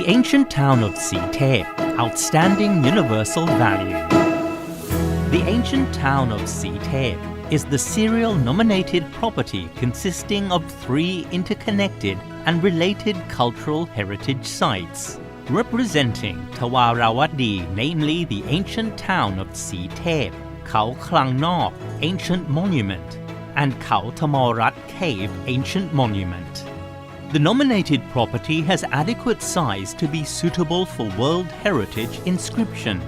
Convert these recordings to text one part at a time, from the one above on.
The ancient town of Thep, outstanding universal value. The ancient town of Thep is the serial nominated property consisting of 3 interconnected and related cultural heritage sites, representing Tawarawadi, namely the ancient town of Thep, Khao Klang Nok, ancient monument, and Khao Thamorat Cave, ancient monument. The nominated property has adequate size to be suitable for World Heritage inscription.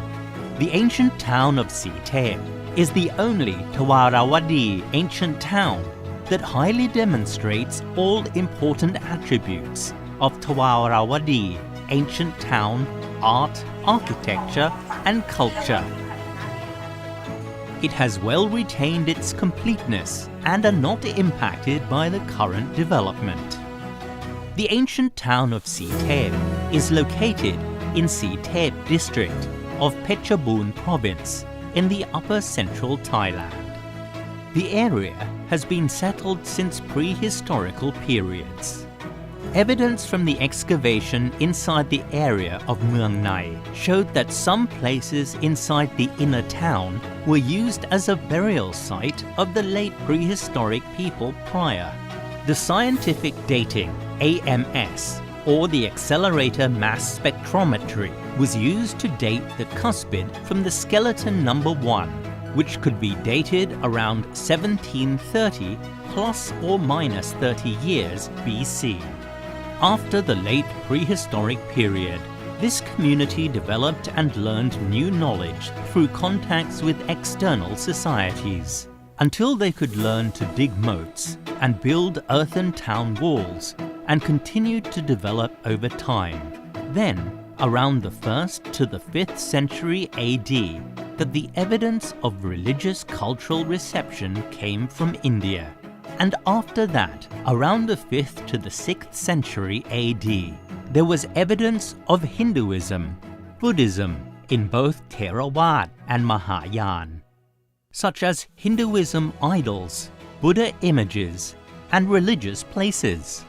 The ancient town of Thep is the only Tawarawadi ancient town that highly demonstrates all important attributes of Tawarawadi ancient town art, architecture, and culture. It has well retained its completeness and are not impacted by the current development. The ancient town of Thep is located in Thep district of Phetchabun province in the upper central Thailand. The area has been settled since prehistorical periods. Evidence from the excavation inside the area of Mueang Nai showed that some places inside the inner town were used as a burial site of the late prehistoric people prior. The scientific dating AMS, or the accelerator mass spectrometry, was used to date the cuspid from the skeleton number 1, which could be dated around 1730 plus or minus 30 years BC. After the late prehistoric period, this community developed and learned new knowledge through contacts with external societies, until they could learn to dig moats and build earthen town walls, and continued to develop over time. Then, around the 1st to the 5th century AD, that the evidence of religious cultural reception came from India. And after that, around the 5th to the 6th century AD, there was evidence of Hinduism, Buddhism in both Theravada and Mahayana, such as Hinduism idols, Buddha images, and religious places.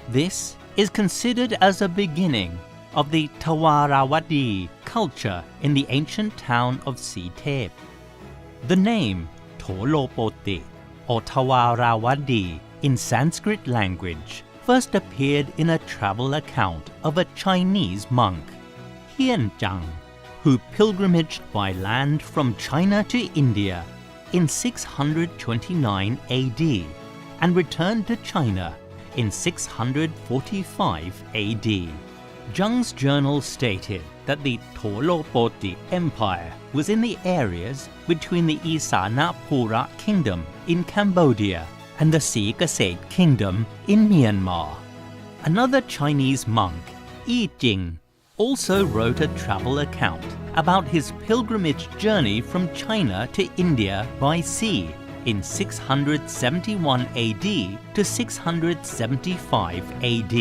This is considered as a beginning of the Tawarawadi culture in the ancient town of Thep. The name Tholopoti or Tawarawadi in Sanskrit language first appeared in a travel account of a Chinese monk, Hian Zhang, who pilgrimaged by land from China to India in 629 AD and returned to China in 645 AD. Zhang's journal stated that the Tholopoti Empire was in the areas between the Isanapura Kingdom in Cambodia and the Sikasate Kingdom in Myanmar. Another Chinese monk, Yi Jing, also wrote a travel account about his pilgrimage journey from China to India by sea in 671 AD to 675 AD,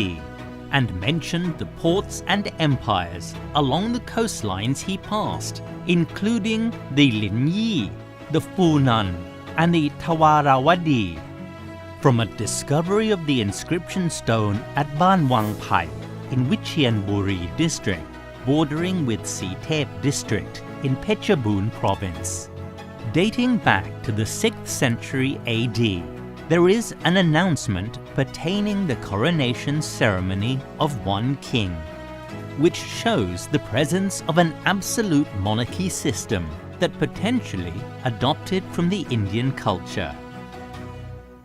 and mentioned the ports and empires along the coastlines he passed, including the Linyi, the Funan, and the Tawarawadi. From a discovery of the inscription stone at Ban Wang Pai in Vichianburi district, bordering with Thep district in Phetchabun province, dating back to the 6th century AD, there is an announcement pertaining the coronation ceremony of one king, which shows the presence of an absolute monarchy system that potentially adopted from the Indian culture.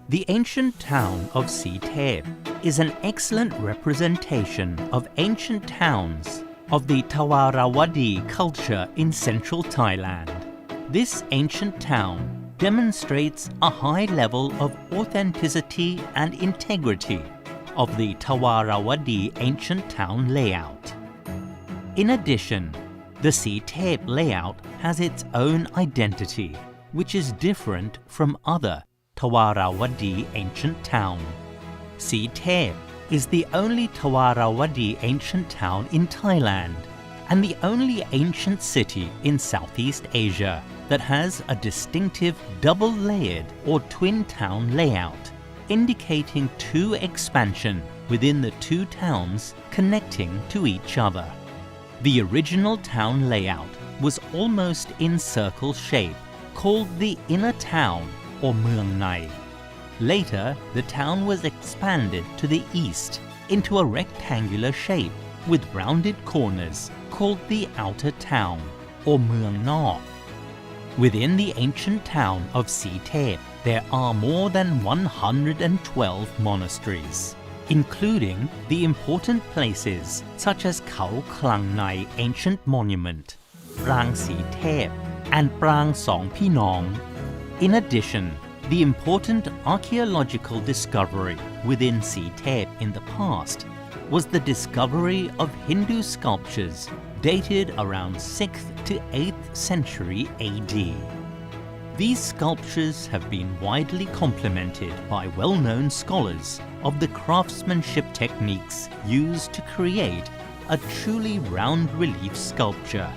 The ancient town of Thep is an excellent representation of ancient towns of the Tawarawadi culture in central Thailand. This ancient town demonstrates a high level of authenticity and integrity of the Tawarawadi ancient town layout. In addition, the Thep layout has its own identity, which is different from other Tawarawadi ancient town. Thep is the only Tawarawadi ancient town in Thailand and the only ancient city in Southeast Asia that has a distinctive double-layered or twin town layout, indicating 2 expansion within the two towns connecting to each other. The original town layout was almost in circle shape, called the Inner Town or Mueang Nai. Later, the town was expanded to the east into a rectangular shape with rounded corners called the Outer Town or Mueang Nok. Within the ancient town of Thep, there are more than 112 monasteries, including the important places such as Khao Klang Nai Ancient Monument, Prang Thep, and Prang Song Pi Nong. In addition, the important archaeological discovery within Thep in the past was the discovery of Hindu sculptures dated around 6th to 8th century AD. These sculptures have been widely complemented by well-known scholars of the craftsmanship techniques used to create a truly round relief sculpture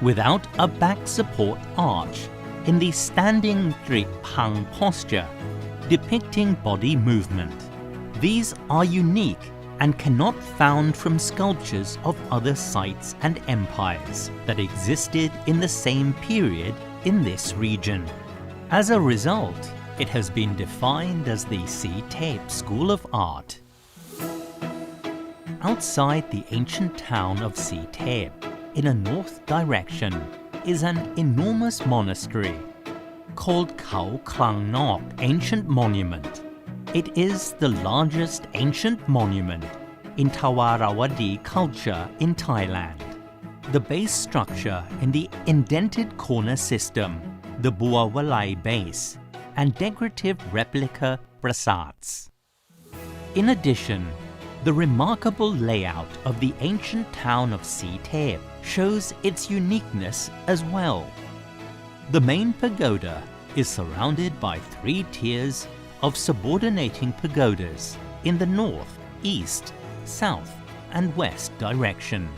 without a back support arch in the standing Drik Pang posture, depicting body movement. These are unique and cannot found from sculptures of other sites and empires that existed in the same period in this region. As a result, it has been defined as the Thep School of Art. Outside the ancient town of Thep, in a north direction, is an enormous monastery called Khao Klang Nok Ancient Monument. It is the largest ancient monument in Thawarawadi culture in Thailand. The base structure in the indented corner system, the Buawalai base, and decorative replica prasats. In addition, the remarkable layout of the ancient town of Thep shows its uniqueness as well. The main pagoda is surrounded by 3 tiers of subordinating pagodas in the north, east, south, and west direction.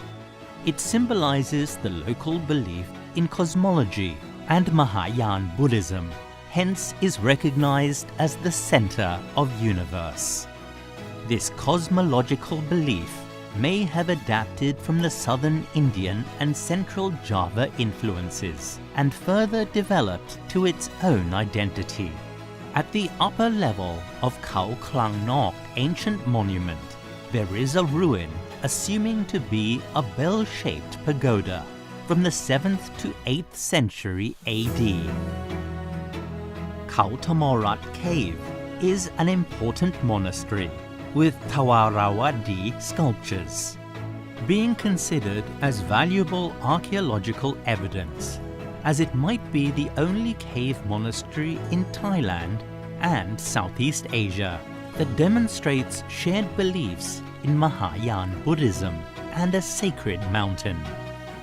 It symbolizes the local belief in cosmology and Mahayana Buddhism, hence is recognized as the center of universe. This cosmological belief may have adapted from the southern Indian and central Java influences and further developed to its own identity. At the upper level of Khao Klang Nok Ancient Monument, there is a ruin assuming to be a bell-shaped pagoda from the 7th to 8th century AD. Khao Thamorat Cave is an important monastery with Thawarawadi sculptures, being considered as valuable archaeological evidence, as it might be the only cave monastery in Thailand and Southeast Asia that demonstrates shared beliefs in Mahayana Buddhism and a sacred mountain.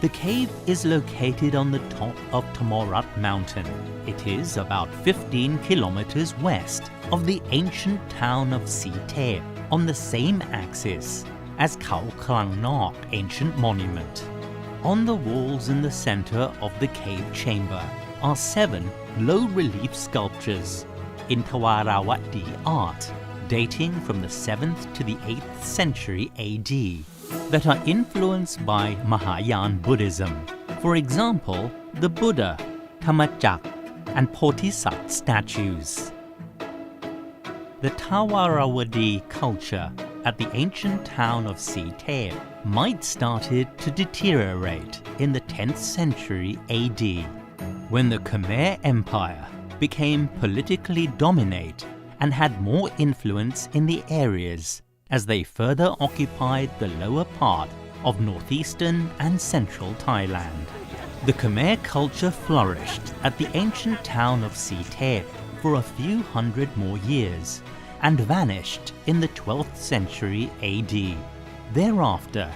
The cave is located on the top of Thamorat Mountain. It is about 15 kilometers west of the ancient town of Thep, on the same axis as Khao Klang Nok Ancient Monument. On the walls in the center of the cave chamber are 7 low-relief sculptures in Thawarawadi art dating from the 7th to the 8th century AD that are influenced by Mahayana Buddhism. For example, the Buddha, Dhammachak, and Bodhisattva statues. The Thawarawadi culture at the ancient town of Thep might started to deteriorate in the 10th century AD, when the Khmer Empire became politically dominant and had more influence in the areas as they further occupied the lower part of northeastern and central Thailand. The Khmer culture flourished at the ancient town of Thep for a few hundred more years and vanished in the 12th century AD. Thereafter,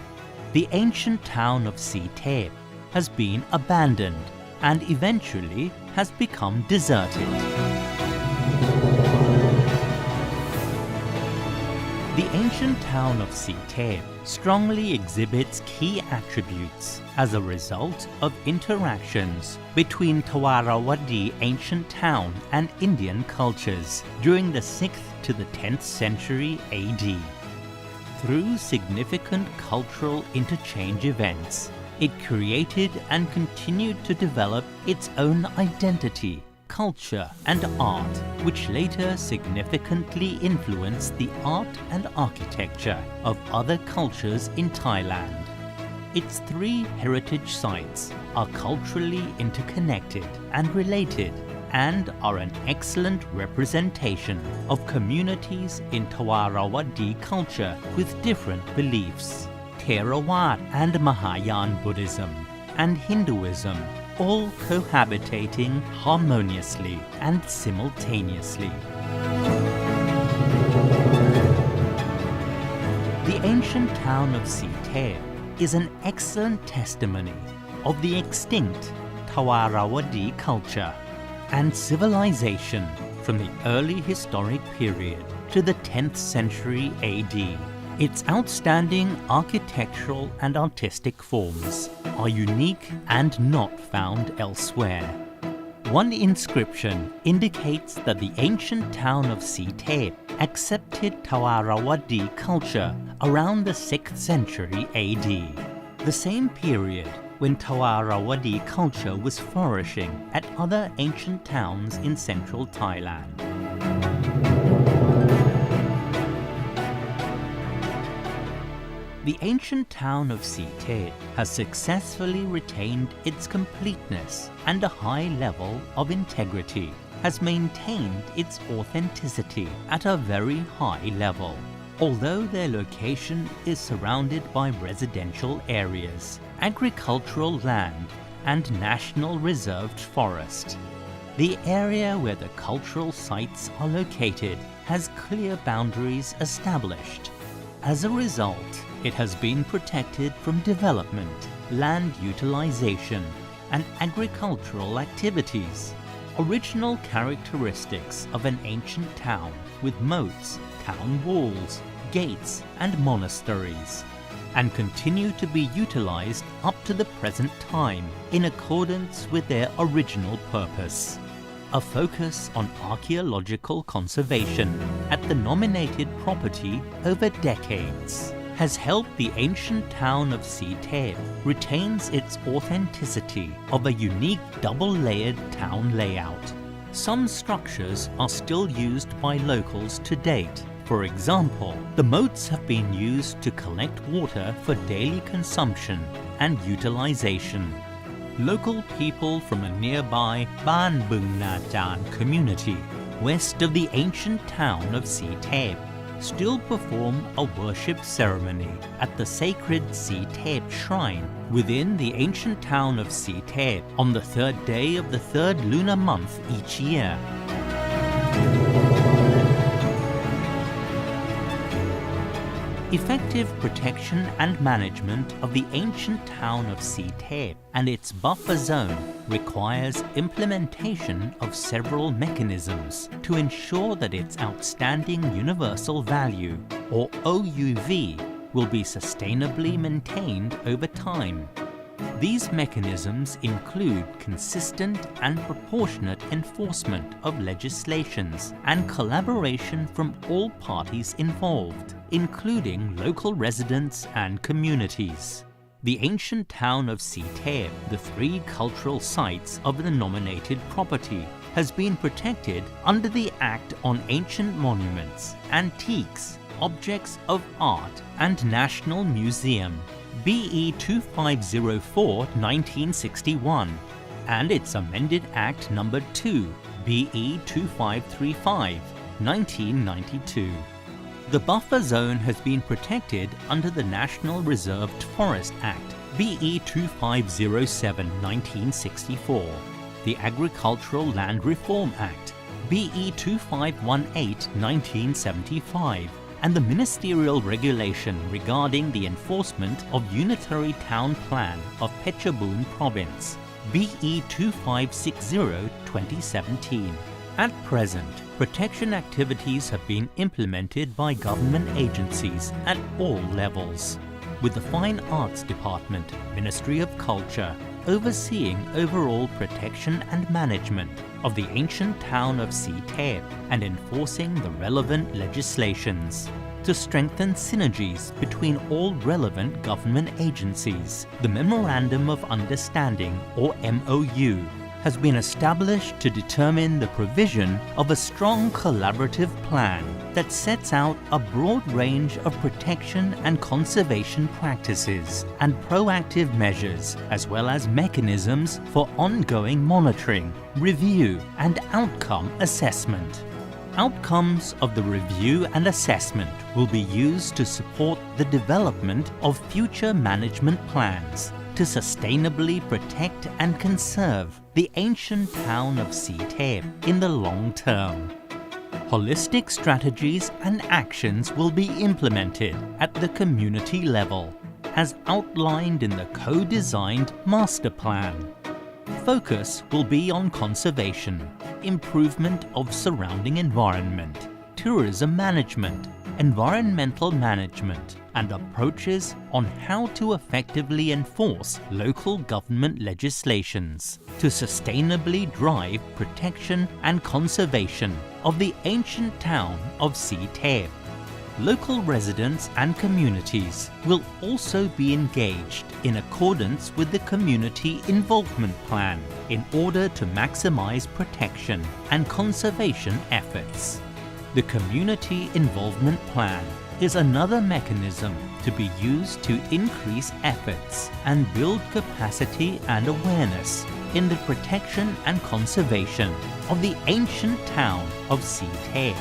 the ancient town of Thep has been abandoned and eventually has become deserted. The ancient town of Thep strongly exhibits key attributes as a result of interactions between Thawarawadi ancient town and Indian cultures during the 6th to the 10th century AD. Through significant cultural interchange events, it created and continued to develop its own identity, culture, and art, which later significantly influenced the art and architecture of other cultures in Thailand. Its 3 heritage sites are culturally interconnected and related and are an excellent representation of communities in Thawarawadi culture with different beliefs. Theravada and Mahayana Buddhism and Hinduism all cohabitating harmoniously and simultaneously. The ancient town of Thep is an excellent testimony of the extinct Thawarawadi culture and civilization from the early historic period to the 10th century AD. Its outstanding architectural and artistic forms are unique and not found elsewhere. One inscription indicates that the ancient town of Thep accepted Thawarawadi culture around the 6th century AD, the same period when Thawarawadi culture was flourishing at other ancient towns in central Thailand. The ancient town of Thep has successfully retained its completeness and a high level of integrity, has maintained its authenticity at a very high level, although their location is surrounded by residential areas, agricultural land, and national reserved forest. The area where the cultural sites are located has clear boundaries established. As a result, it has been protected from development, land utilization, and agricultural activities. Original characteristics of an ancient town with moats, town walls, gates, and monasteries, and continue to be utilized up to the present time in accordance with their original purpose. A focus on archaeological conservation at the nominated property over decades has helped the ancient town of Thep retains its authenticity of a unique double-layered town layout. Some structures are still used by locals to date. For example, the moats have been used to collect water for daily consumption and utilization. Local people from a nearby Ban Bung Najan community, west of the ancient town of Thep, still perform a worship ceremony at the sacred Thep shrine within the ancient town of Thep on the 3rd day of the 3rd lunar month each year. Effective protection and management of the ancient town of Thep and its buffer zone requires implementation of several mechanisms to ensure that its outstanding universal value, or OUV, will be sustainably maintained over time. These mechanisms include consistent and proportionate enforcement of legislations and collaboration from all parties involved, including local residents and communities. The ancient town of Thep, the 3 cultural sites of the nominated property, has been protected under the Act on Ancient Monuments, Antiques, Objects of Art and National Museum, BE 2504/1961, and its amended Act No. 2, BE 2535/1992. The buffer zone has been protected under the National Reserved Forest Act, BE 2507/1964, the Agricultural Land Reform Act, BE 2518/1975, and the Ministerial Regulation regarding the enforcement of Unitary Town Plan of Phetchabun Province, BE 2560/2017. At present, protection activities have been implemented by government agencies at all levels, with the Fine Arts Department, Ministry of Culture, overseeing overall protection and management of the ancient town of Thep and enforcing the relevant legislations. to strengthen synergies between all relevant government agencies. The Memorandum of Understanding, or MOU, has been established to determine the provision of a strong collaborative plan that sets out a broad range of protection and conservation practices and proactive measures, as well as mechanisms for ongoing monitoring, review, and outcome assessment. Outcomes of the review and assessment will be used to support the development of future management plans to sustainably protect and conserve the ancient town of Thep in the long term. Holistic strategies and actions will be implemented at the community level, as outlined in the co-designed master plan. Focus will be on conservation, improvement of surrounding environment, tourism management, environmental management, and approaches on how to effectively enforce local government legislations to sustainably drive protection and conservation of the ancient town of Thep. Local residents and communities will also be engaged in accordance with the Community Involvement Plan in order to maximize protection and conservation efforts. The Community Involvement Plan is another mechanism to be used to increase efforts and build capacity and awareness in the protection and conservation of the ancient town of Thep.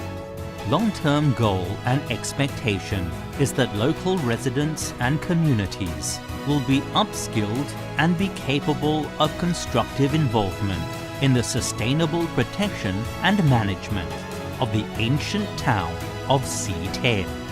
Long-term goal and expectation is that local residents and communities will be upskilled and be capable of constructive involvement in the sustainable protection and management of the ancient town of Thep.